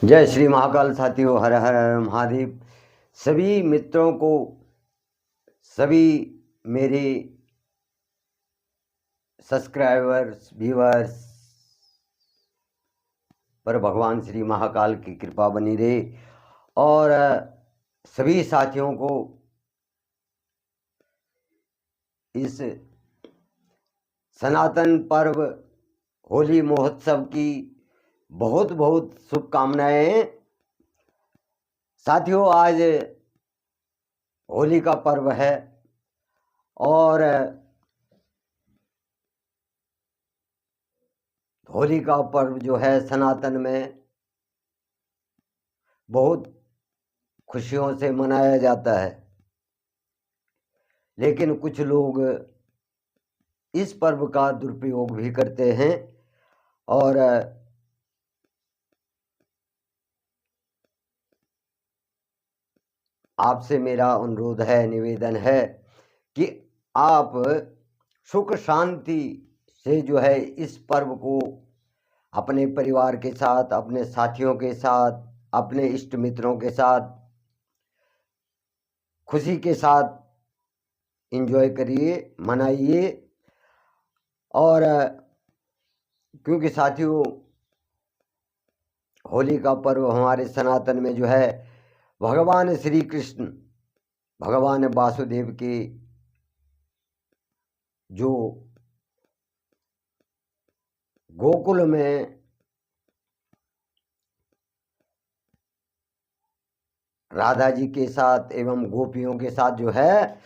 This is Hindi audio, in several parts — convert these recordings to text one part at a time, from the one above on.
जय श्री महाकाल साथियों, हर हर हर महादेव। सभी मित्रों को, सभी मेरे सब्सक्राइबर्स, व्यूअर्स पर भगवान श्री महाकाल की कृपा बनी रहे और सभी साथियों को इस सनातन पर्व होली महोत्सव की बहुत बहुत शुभकामनाएं। साथियों, आज होली का पर्व है और होली का पर्व जो है सनातन में बहुत खुशियों से मनाया जाता है, लेकिन कुछ लोग इस पर्व का दुरुपयोग भी करते हैं और आपसे मेरा अनुरोध है, निवेदन है कि आप सुख शांति से जो है इस पर्व को अपने परिवार के साथ, अपने साथियों के साथ, अपने इष्ट मित्रों के साथ खुशी के साथ एंजॉय करिए, मनाइए। और क्योंकि साथियों, होली का पर्व हमारे सनातन में जो है भगवान श्री कृष्ण, भगवान वासुदेव के जो गोकुल में राधा जी के साथ एवं गोपियों के साथ जो है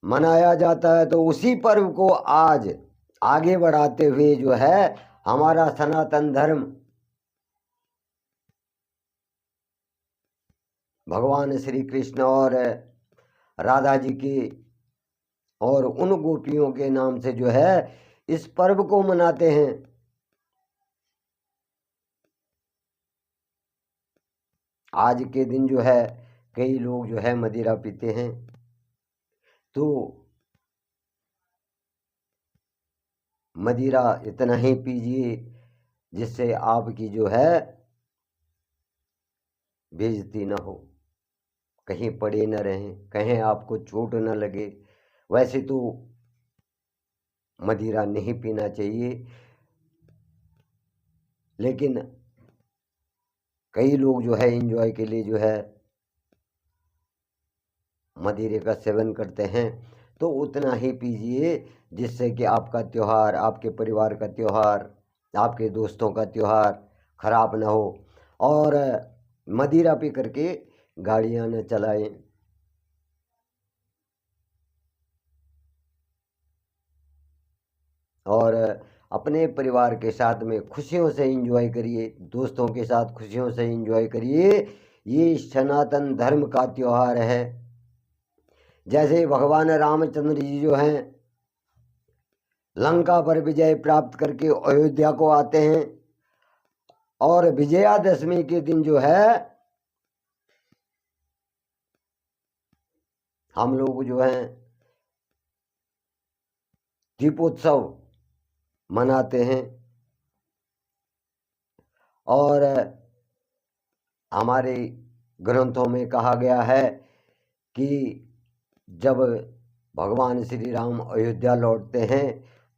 मनाया जाता है, तो उसी पर्व को आज आगे बढ़ाते हुए जो है हमारा सनातन धर्म भगवान श्री कृष्ण और राधा जी के और उन गोपियों के नाम से जो है इस पर्व को मनाते हैं। आज के दिन जो है कई लोग जो है मदिरा पीते हैं, तो मदिरा इतना ही पीजिए जिससे आपकी जो है बेइज्जती न हो, कहीं पड़े न रहें, कहीं आपको चोट न लगे। वैसे तो मदिरा नहीं पीना चाहिए, लेकिन कई लोग जो है एंजॉय के लिए जो है मदिरे का सेवन करते हैं, तो उतना ही पीजिए जिससे कि आपका त्यौहार, आपके परिवार का त्यौहार, आपके दोस्तों का त्यौहार खराब ना हो। और मदिरा पी करके गाड़ियां न चलाएं। और अपने परिवार के साथ में खुशियों से एंजॉय करिए, दोस्तों के साथ खुशियों से एंजॉय करिए। ये सनातन धर्म का त्यौहार है। जैसे भगवान रामचंद्र जी जो हैं लंका पर विजय प्राप्त करके अयोध्या को आते हैं और विजयादशमी के दिन जो है हम लोग जो हैं दीपोत्सव मनाते हैं। और हमारे ग्रंथों में कहा गया है कि जब भगवान श्री राम अयोध्या लौटते हैं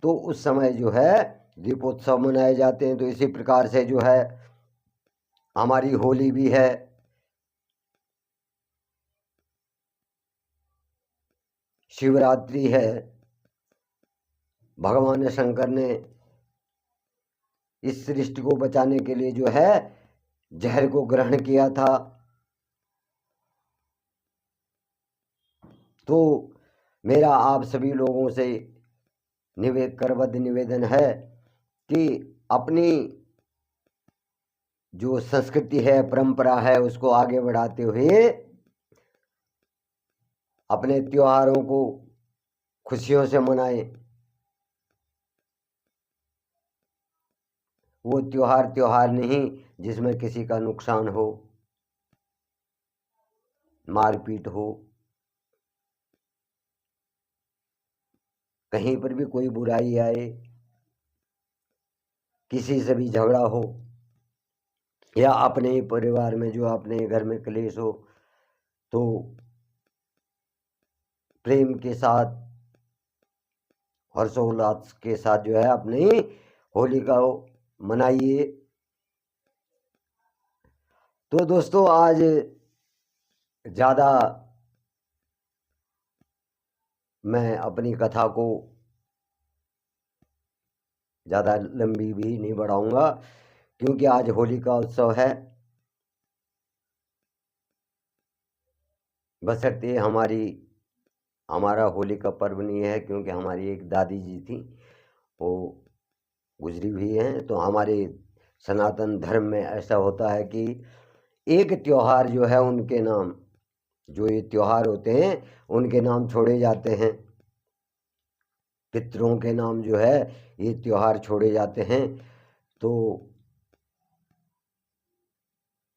तो उस समय जो है दीपोत्सव मनाए जाते हैं। तो इसी प्रकार से जो है हमारी होली भी है। शिवरात्रि है। भगवान शंकर ने इस सृष्टि को बचाने के लिए जो है जहर को ग्रहण किया था। तो मेरा आप सभी लोगों से करबद्ध निवेदन है कि अपनी जो संस्कृति है, परंपरा है, उसको आगे बढ़ाते हुए अपने त्योहारों को खुशियों से मनाएं। वो त्योहार नहीं जिसमें किसी का नुकसान हो, मारपीट हो, कहीं पर भी कोई बुराई आए, किसी से भी झगड़ा हो। या अपने ही परिवार में जो अपने घर में क्लेश हो, तो प्रेम के साथ, हर्षोल्लास के साथ जो है अपनी होली का मनाइए। तो दोस्तों, आज ज़्यादा मैं अपनी कथा को ज़्यादा लंबी भी नहीं बढ़ाऊंगा, क्योंकि आज होली का उत्सव है। बशर्ते हमारा होली का पर्व नहीं है, क्योंकि हमारी एक दादी जी थी, वो गुजरी हुई हैं। तो हमारे सनातन धर्म में ऐसा होता है कि एक त्योहार जो है उनके नाम, जो ये त्योहार होते हैं उनके नाम छोड़े जाते हैं, पितरों के नाम जो है ये त्योहार छोड़े जाते हैं। तो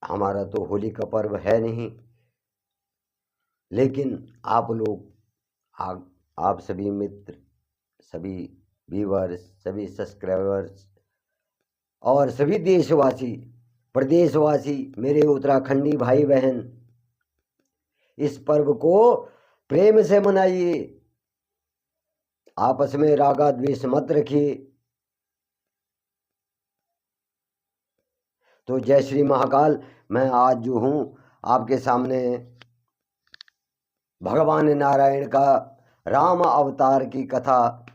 हमारा तो होली का पर्व है नहीं, लेकिन आप लोग, आप सभी मित्र, सभी व्यूअर्स, सभी सब्सक्राइबर्स और सभी देशवासी, प्रदेशवासी, मेरे उत्तराखंडी भाई बहन, इस पर्व को प्रेम से मनाइए, आपस में रागा द्वेष मत रखिए। तो जय श्री महाकाल। मैं आज जो हूँ आपके सामने भगवान नारायण का राम अवतार की कथा,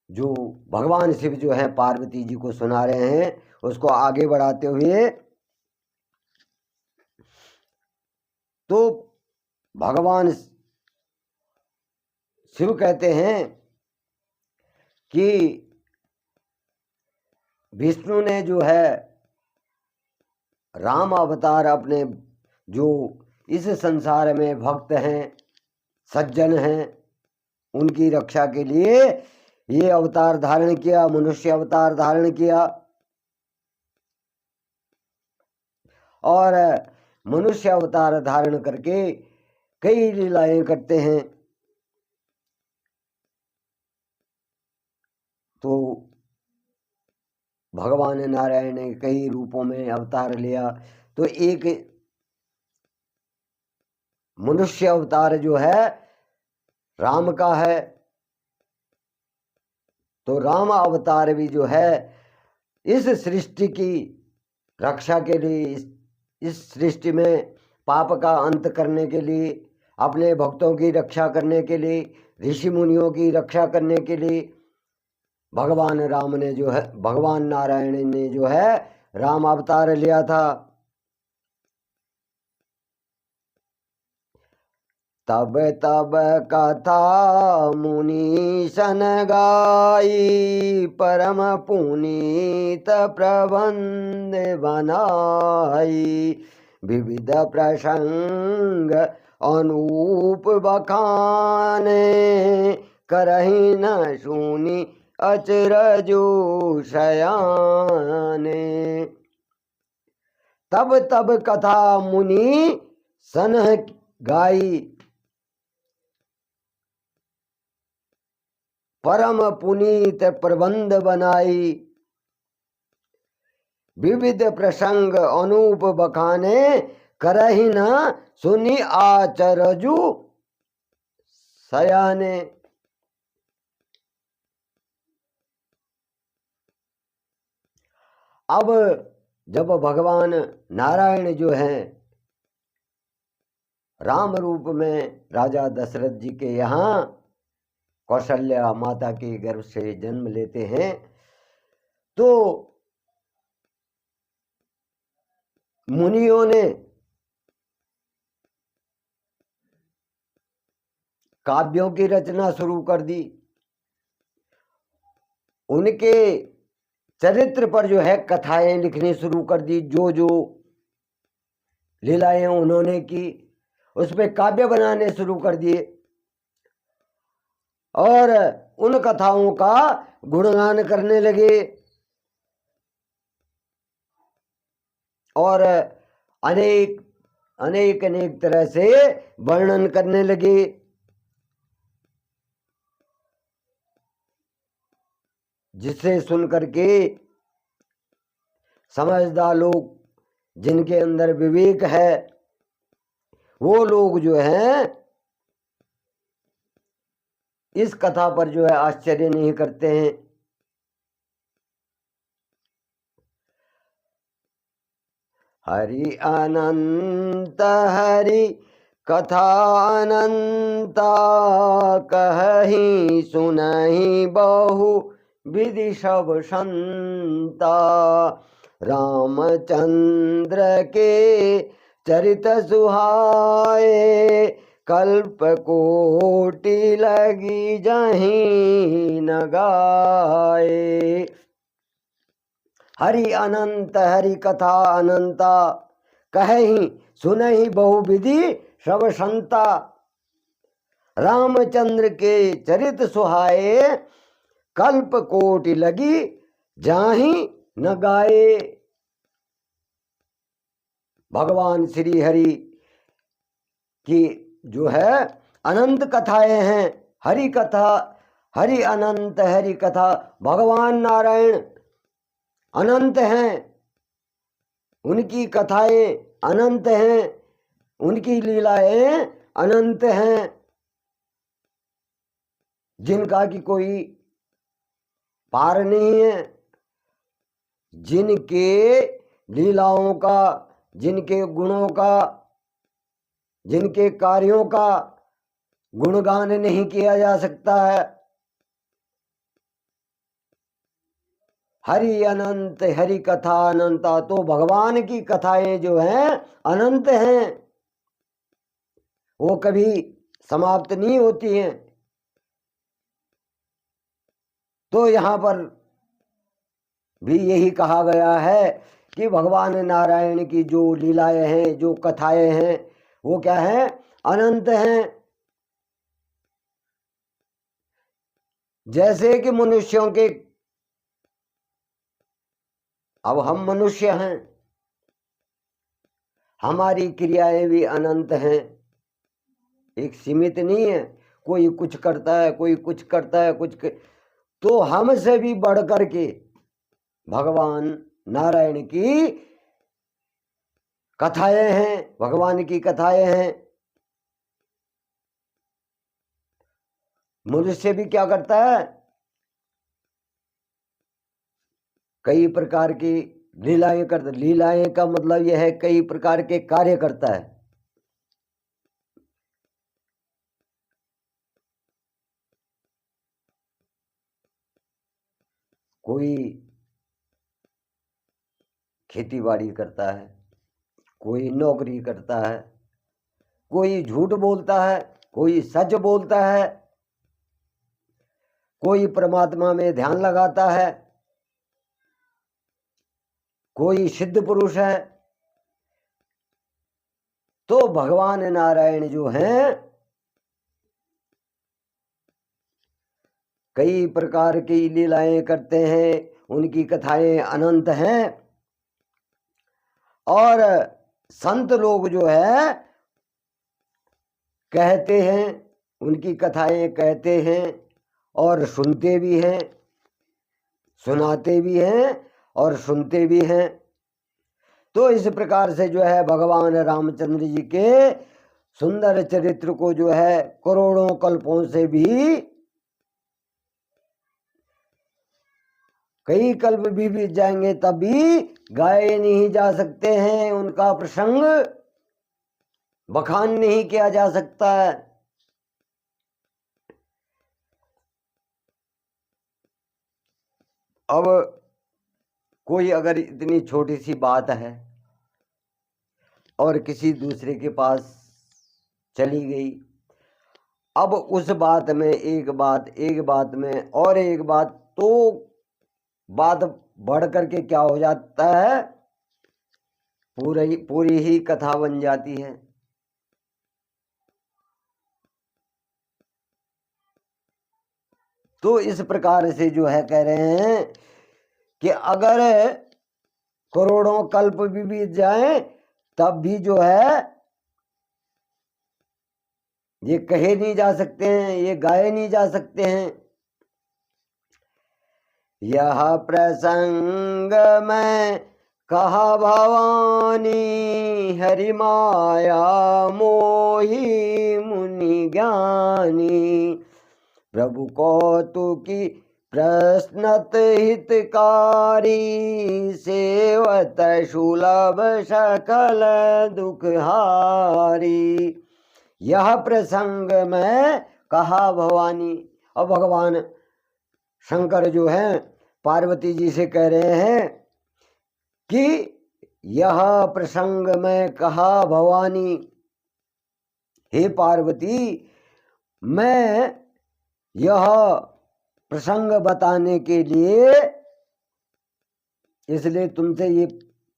जो भगवान शिव जो है पार्वती जी को सुना रहे हैं, उसको आगे बढ़ाते हुए, तो भगवान शिव कहते हैं कि विष्णु ने जो है राम अवतार अपने, जो इस संसार में भक्त हैं, सज्जन हैं, उनकी रक्षा के लिए ये अवतार धारण किया, मनुष्य अवतार धारण किया। और मनुष्य अवतार धारण करके कई लीलाएं करते हैं। तो भगवान नारायण ने कई रूपों में अवतार लिया। तो एक मनुष्य अवतार जो है राम का है। तो राम अवतार भी जो है इस सृष्टि की रक्षा के लिए, इस सृष्टि में पाप का अंत करने के लिए, अपने भक्तों की रक्षा करने के लिए, ऋषि मुनियों की रक्षा करने के लिए भगवान राम ने जो है, भगवान नारायण ने जो है राम अवतार लिया था। तब तब कथा मुनि सन गाई, परम पुनीत प्रबंध बनाई, विविध प्रसंग अनूप बखाने, करहि न सुनी अचरजो शयाने। तब तब कथा मुनि सन गाई, परम पुनीत प्रबंध बनाई, विविध प्रसंग अनूप बखाने, करहि न सुनी आचरजु सयाने। अब जब भगवान नारायण जो हैं राम रूप में राजा दशरथ जी के यहाँ कौशल्या माता के गर्भ से जन्म लेते हैं, तो मुनियों ने काव्यों की रचना शुरू कर दी। उनके चरित्र पर जो है कथाएं लिखनी शुरू कर दी, जो जो लीलाएं उन्होंने की उस पर काव्य बनाने शुरू कर दिए, और उन कथाओं का गुणगान करने लगे, और अनेक अनेक अनेक तरह से वर्णन करने लगे। जिसे सुन करके समझदार लोग, जिनके अंदर विवेक है, वो लोग जो हैं इस कथा पर जो है आश्चर्य नहीं करते हैं। हरि अनंत हरि कथा अनंता, कहहि सुनहि बहु विधि सब संता। रामचंद्र के चरित सुहाए, कल्प कोटि लगी जहीं न गाए। हरि अनंत हरि कथा अनंता, कहहि सुनहि बहुविधि सब संता। रामचंद्र के चरित सुहाए, कल्प कोटि लगी जाहि न गाए। भगवान श्री हरि की जो है अनंत कथाएं हैं। हरि कथा, हरि अनंत हरि कथा, भगवान नारायण अनंत हैं, उनकी कथाएं अनंत हैं, उनकी लीलाएं अनंत हैं, जिनका की कोई पार नहीं है। जिनके लीलाओं का, जिनके गुणों का, जिनके कार्यों का गुणगान नहीं किया जा सकता है। हरि अनंत हरि कथा अनंता, तो भगवान की कथाएं जो हैं अनंत हैं, वो कभी समाप्त नहीं होती हैं। तो यहाँ पर भी यही कहा गया है कि भगवान नारायण की जो लीलाएं हैं, जो कथाएं हैं, वो क्या है? अनंत हैं। जैसे कि मनुष्यों के, अब हम मनुष्य हैं, हमारी क्रियाएं भी अनंत हैं, एक सीमित नहीं है। कोई कुछ करता है, कोई कुछ करता है, तो हमसे भी बढ़ कर के भगवान नारायण की कथाएं हैं, भगवान की कथाएं हैं। मनुष्य भी क्या करता है? कई प्रकार की लीलाएं करता। लीलाएं का मतलब यह है कई प्रकार के कार्य करता है। कोई खेती बाड़ी करता है, कोई नौकरी करता है, कोई झूठ बोलता है, कोई सच बोलता है, कोई परमात्मा में ध्यान लगाता है, कोई सिद्ध पुरुष है। तो भगवान नारायण जो हैं कई प्रकार की लीलाएं करते हैं, उनकी कथाएं अनंत हैं। और संत लोग जो है कहते हैं, उनकी कथाएं कहते हैं और सुनते भी हैं, सुनाते भी हैं और सुनते भी हैं। तो इस प्रकार से जो है भगवान रामचंद्र जी के सुंदर चरित्र को जो है करोड़ों कल्पों से भी, कई कल्प भी बीत जाएंगे तब भी गाए नहीं जा सकते हैं। उनका प्रसंग बखान नहीं किया जा सकता है। अब कोई अगर इतनी छोटी सी बात है और किसी दूसरे के पास चली गई, अब उस बात में एक बात में और एक बात, तो बात बढ़ करके क्या हो जाता है? पूरी ही कथा बन जाती है। तो इस प्रकार से जो है कह रहे हैं कि अगर करोड़ों कल्प भी बीत जाए तब भी जो है ये कहे नहीं जा सकते हैं, ये गाए नहीं जा सकते हैं। यह प्रसंग मैं कहा भवानी हरि माया मोहि मुनि ज्ञानी, प्रभु कौतुकी प्रश्नत हितकारी, सेवत सुलभ सकल दुखहारी। यह प्रसंग में कहा भवानी। अब भगवान शंकर जो है पार्वती जी से कह रहे हैं कि यह प्रसंग में कहा भवानी, हे पार्वती, मैं यह प्रसंग बताने के लिए इसलिए तुमसे ये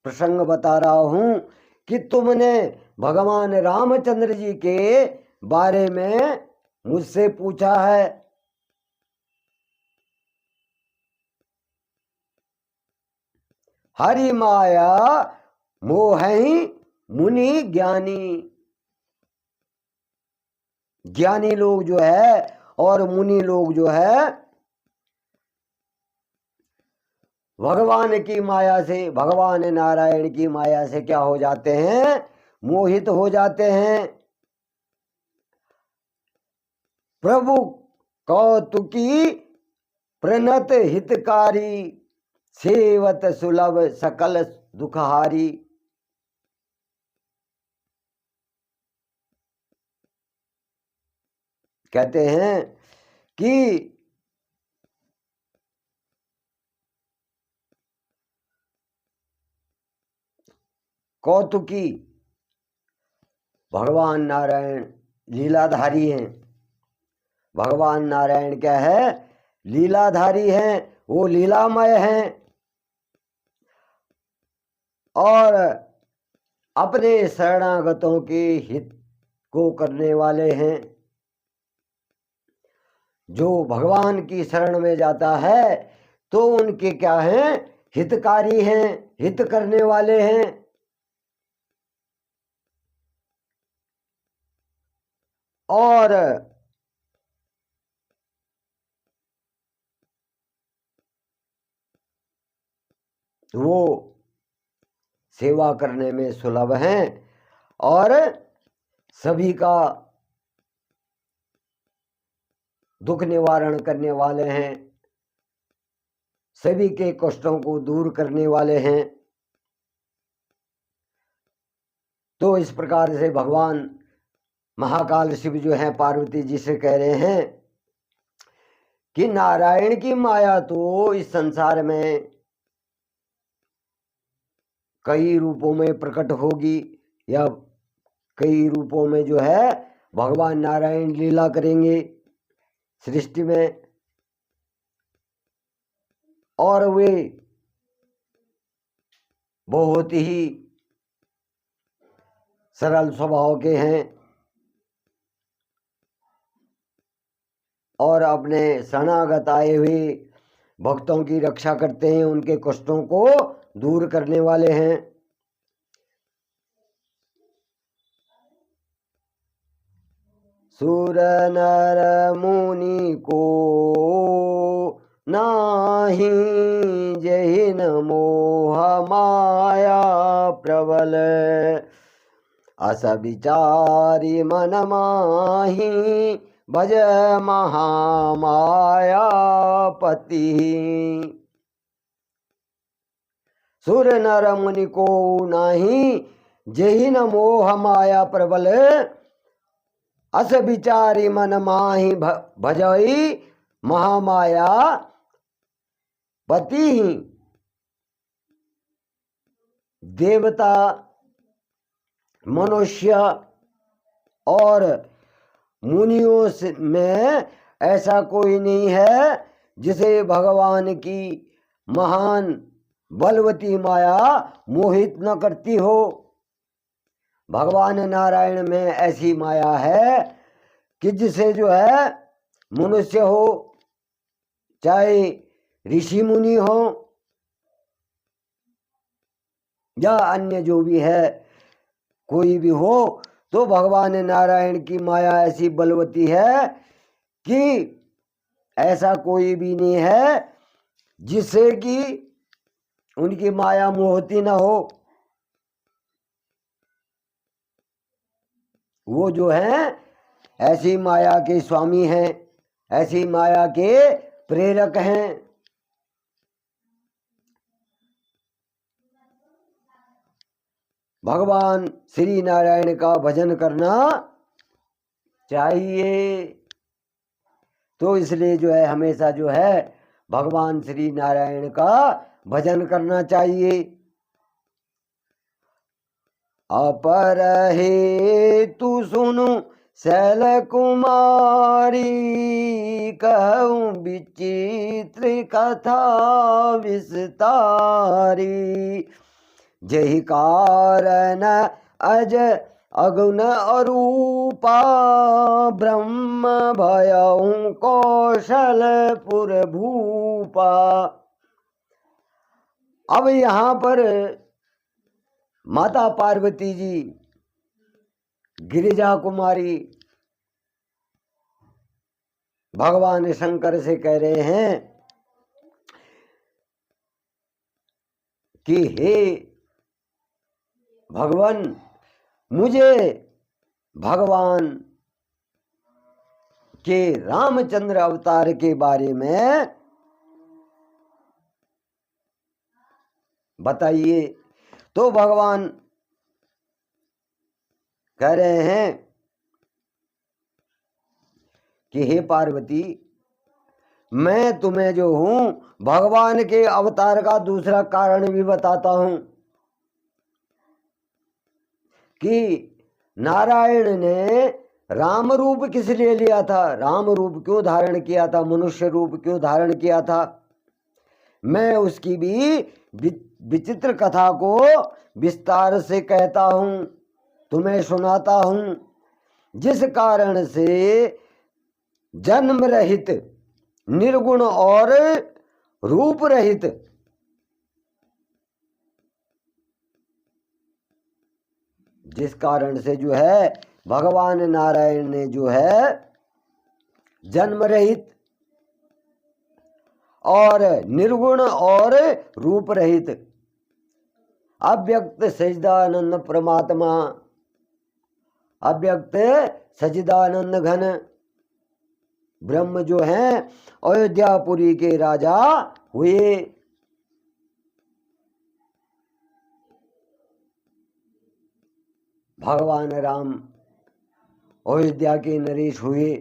प्रसंग बता रहा हूं कि तुमने भगवान रामचंद्र जी के बारे में मुझसे पूछा है। हरि माया मोहि मुनि ज्ञानी। ज्ञानी लोग जो है और मुनि लोग जो है भगवान की माया से, भगवान नारायण की माया से क्या हो जाते हैं? मोहित हो जाते हैं। प्रभु कौतुकी प्रणत हितकारी, सेवत सुलभ सकल दुखहारी। कहते हैं कि कौतुकी भगवान नारायण लीलाधारी हैं। भगवान नारायण क्या है? लीलाधारी हैं, वो लीलामय हैं और अपने शरणागतों के हित को करने वाले हैं। जो भगवान की शरण में जाता है तो उनके क्या हैं? हितकारी हैं, हित करने वाले हैं। और वो सेवा करने में सुलभ हैं और सभी का दुख निवारण करने वाले हैं, सभी के कष्टों को दूर करने वाले हैं। तो इस प्रकार से भगवान महाकाल शिव जो है पार्वती जी से कह रहे हैं कि नारायण की माया तो इस संसार में कई रूपों में प्रकट होगी, या कई रूपों में जो है भगवान नारायण लीला करेंगे सृष्टि में। और वे बहुत ही सरल स्वभाव के हैं और अपने शरणागत आए हुए भक्तों की रक्षा करते हैं, उनके कष्टों को दूर करने वाले हैं। सुर नर मुनि को नाही जहिन मोह माया प्रबल, अस विचारी मन माही भज महामाया पति। सुर नर मुनि को नाही जहिन मोह माया प्रबल, अस विचारी मन माही भजई महामाया पति। देवता, मनुष्य और मुनियों में ऐसा कोई नहीं है जिसे भगवान की महान बलवती माया मोहित न करती हो। भगवान नारायण में ऐसी माया है कि जिसे जो है मनुष्य हो चाहे ऋषि मुनि हो या अन्य जो भी है कोई भी हो, तो भगवान नारायण की माया ऐसी बलवती है कि ऐसा कोई भी नहीं है जिससे कि उनकी माया मोहती न हो। वो जो है ऐसी माया के स्वामी हैं, ऐसी माया के प्रेरक हैं। भगवान श्री नारायण का भजन करना चाहिए। तो इसलिए जो है हमेशा जो है भगवान श्री नारायण का भजन करना चाहिए। अपर हे तू सुनु शैल कुमारी, कहूँ विचित्र कथा विस्तारी। जहि कारण अज अगुण अरूपा, ब्रह्म भयउ कौशलपुर भूपा। अब यहाँ पर माता पार्वती जी गिरिजा कुमारी भगवान शंकर से कह रहे हैं कि हे भगवान, मुझे भगवान के रामचंद्र अवतार के बारे में बताइए। तो भगवान कह रहे हैं कि हे पार्वती, मैं तुम्हें जो हूं भगवान के अवतार का दूसरा कारण भी बताता हूं कि नारायण ने राम रूप किस लिए लिया था, राम रूप क्यों धारण किया था, मनुष्य रूप क्यों धारण किया था। मैं उसकी भी विचित्र कथा को विस्तार से कहता हूं, तुम्हें सुनाता हूं। जिस कारण से जन्म रहित, निर्गुण और रूप रहित जिस कारण से जो है भगवान नारायण ने जो है जन्म रहित और निर्गुण और रूप रहित अव्यक्त सच्चिदानंद परमात्मा, अव्यक्त सच्चिदानंद घन ब्रह्म जो हैं अयोध्यापुरी के राजा हुए। भगवान राम अयोध्या के नरेश हुए।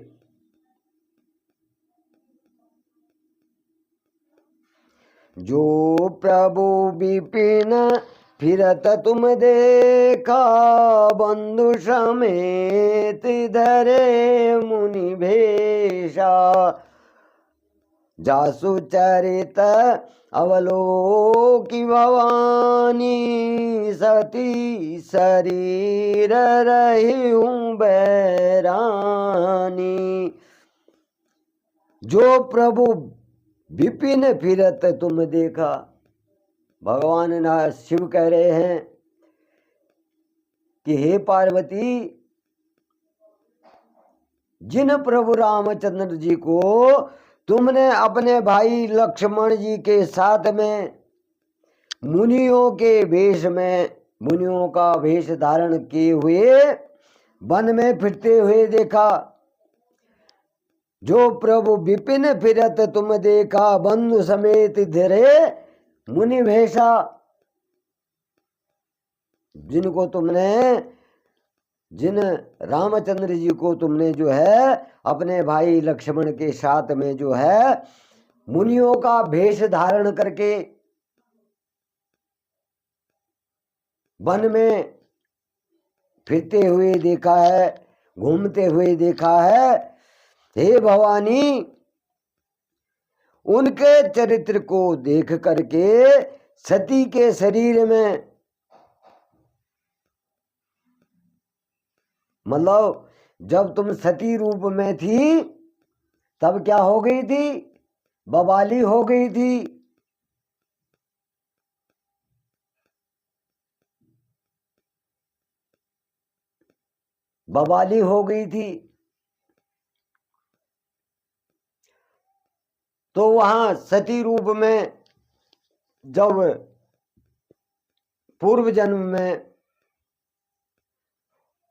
जो प्रभु विपिन फिरत तुम देखा, बंधु समेत धरे मुनि भेषा। जासु चरित अवलोकी भवानी, सती शरीर रही हूँ बैरानी। जो प्रभु विपिन फिरत तुम देखा, भगवान ना शिव कह रहे हैं कि हे पार्वती, जिन प्रभु रामचंद्र जी को तुमने अपने भाई लक्ष्मण जी के साथ में मुनियों के वेश में, मुनियों का वेश धारण किए हुए वन में फिरते हुए देखा। जो प्रभु विपिन फिरत तुम देखा, बंधु समेत धरे मुनि भेषा। जिनको तुमने, जिन रामचंद्र जी को तुमने जो है अपने भाई लक्ष्मण के साथ में जो है मुनियों का भेष धारण करके वन में फिरते हुए देखा है, घूमते हुए देखा है। हे भवानी, उनके चरित्र को देख करके सती के शरीर में, मतलब जब तुम सती रूप में थी तब क्या हो गई थी, बवाली हो गई थी। बवाली हो गई थी। तो वहां सती रूप में जब पूर्व जन्म में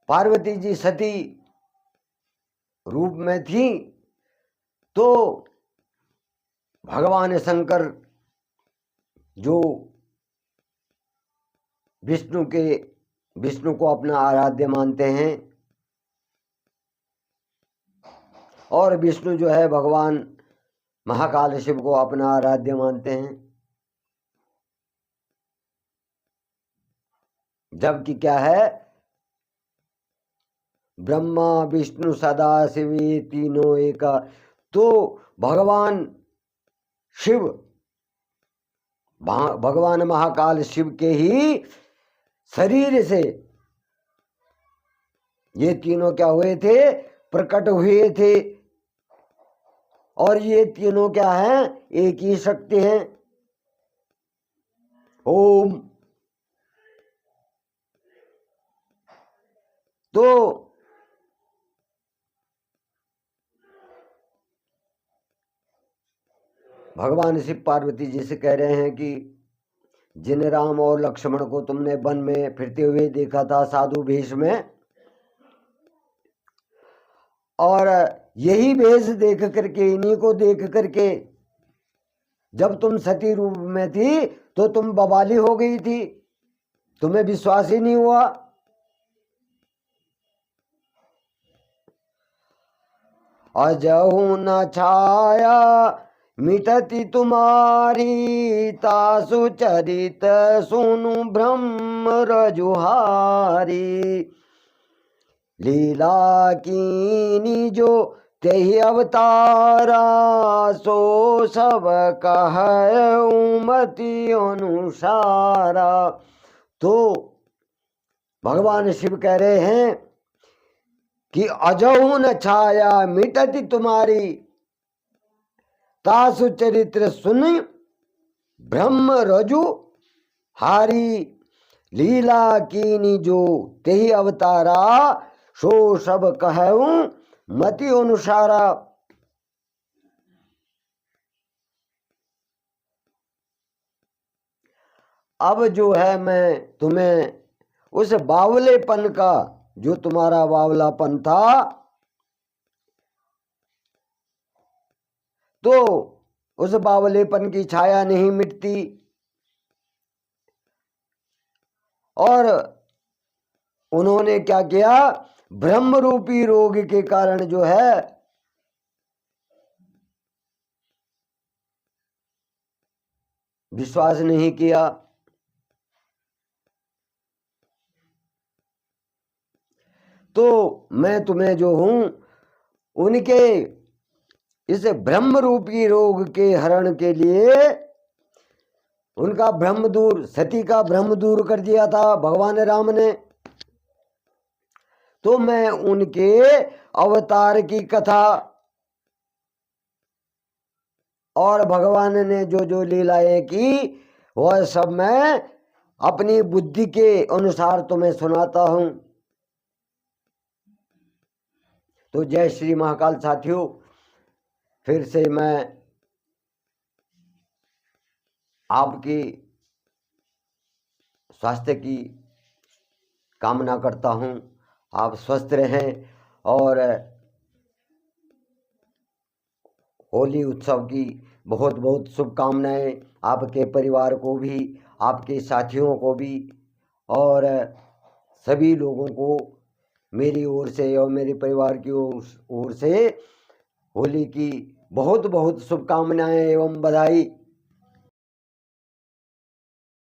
पार्वती जी सती रूप में थी, तो भगवान शंकर जो विष्णु को अपना आराध्य मानते हैं, और विष्णु जो है भगवान महाकाल शिव को अपना आराध्य मानते हैं। जबकि क्या है, ब्रह्मा विष्णु सदा शिव ये तीनों एक। तो भगवान शिव, भगवान महाकाल शिव के ही शरीर से ये तीनों क्या हुए थे, प्रकट हुए थे। और ये तीनों क्या हैं, एक ही शक्ति हैं। ओम। तो भगवान शिव पार्वती जी से कह रहे हैं कि जिन राम और लक्ष्मण को तुमने वन में फिरते हुए देखा था साधु वेश में, और यही वेश देख करके, इन्हीं को देख करके जब तुम सती रूप में थी तो तुम बवाली हो गई थी, तुम्हें विश्वास ही नहीं हुआ। अजहु न छाया मिटती तुम्हारी, तासु चरित सुनु ब्रह्म रजुहारी। लीला कीनी जो तेहि अवतारा, सो सब कहऊँ मति अनुसारा। तो भगवान शिव कह रहे हैं कि अजहु न छाया मिटती तुम्हारी, तासु चरित्र सुनि ब्रह्म रजु हारी। लीला कीनी जो तेहि अवतारा, सो सब कहऊँ मति अनुसारा। अब जो है मैं तुम्हें उस बावलेपन का, जो तुम्हारा बावलापन था, तो उस बावलेपन की छाया नहीं मिटती। और उन्होंने क्या किया, ब्रह्म रूपी रोग के कारण जो है विश्वास नहीं किया। तो मैं तुम्हें जो हूं, उनके इस ब्रह्म रूपी रोग के हरण के लिए उनका भ्रम दूर, सती का भ्रम दूर कर दिया था भगवान राम ने। तो मैं उनके अवतार की कथा और भगवान ने जो जो लीलाएं की, वह सब मैं अपनी बुद्धि के अनुसार तुम्हें सुनाता हूं। तो जय श्री महाकाल साथियों, फिर से मैं आपकी स्वास्थ्य की कामना करता हूं। आप स्वस्थ रहें, और होली उत्सव की बहुत बहुत शुभकामनाएं आपके परिवार को भी, आपके साथियों को भी, और सभी लोगों को मेरी ओर से और मेरे परिवार की ओर से होली की बहुत बहुत शुभकामनाएं एवं बधाई।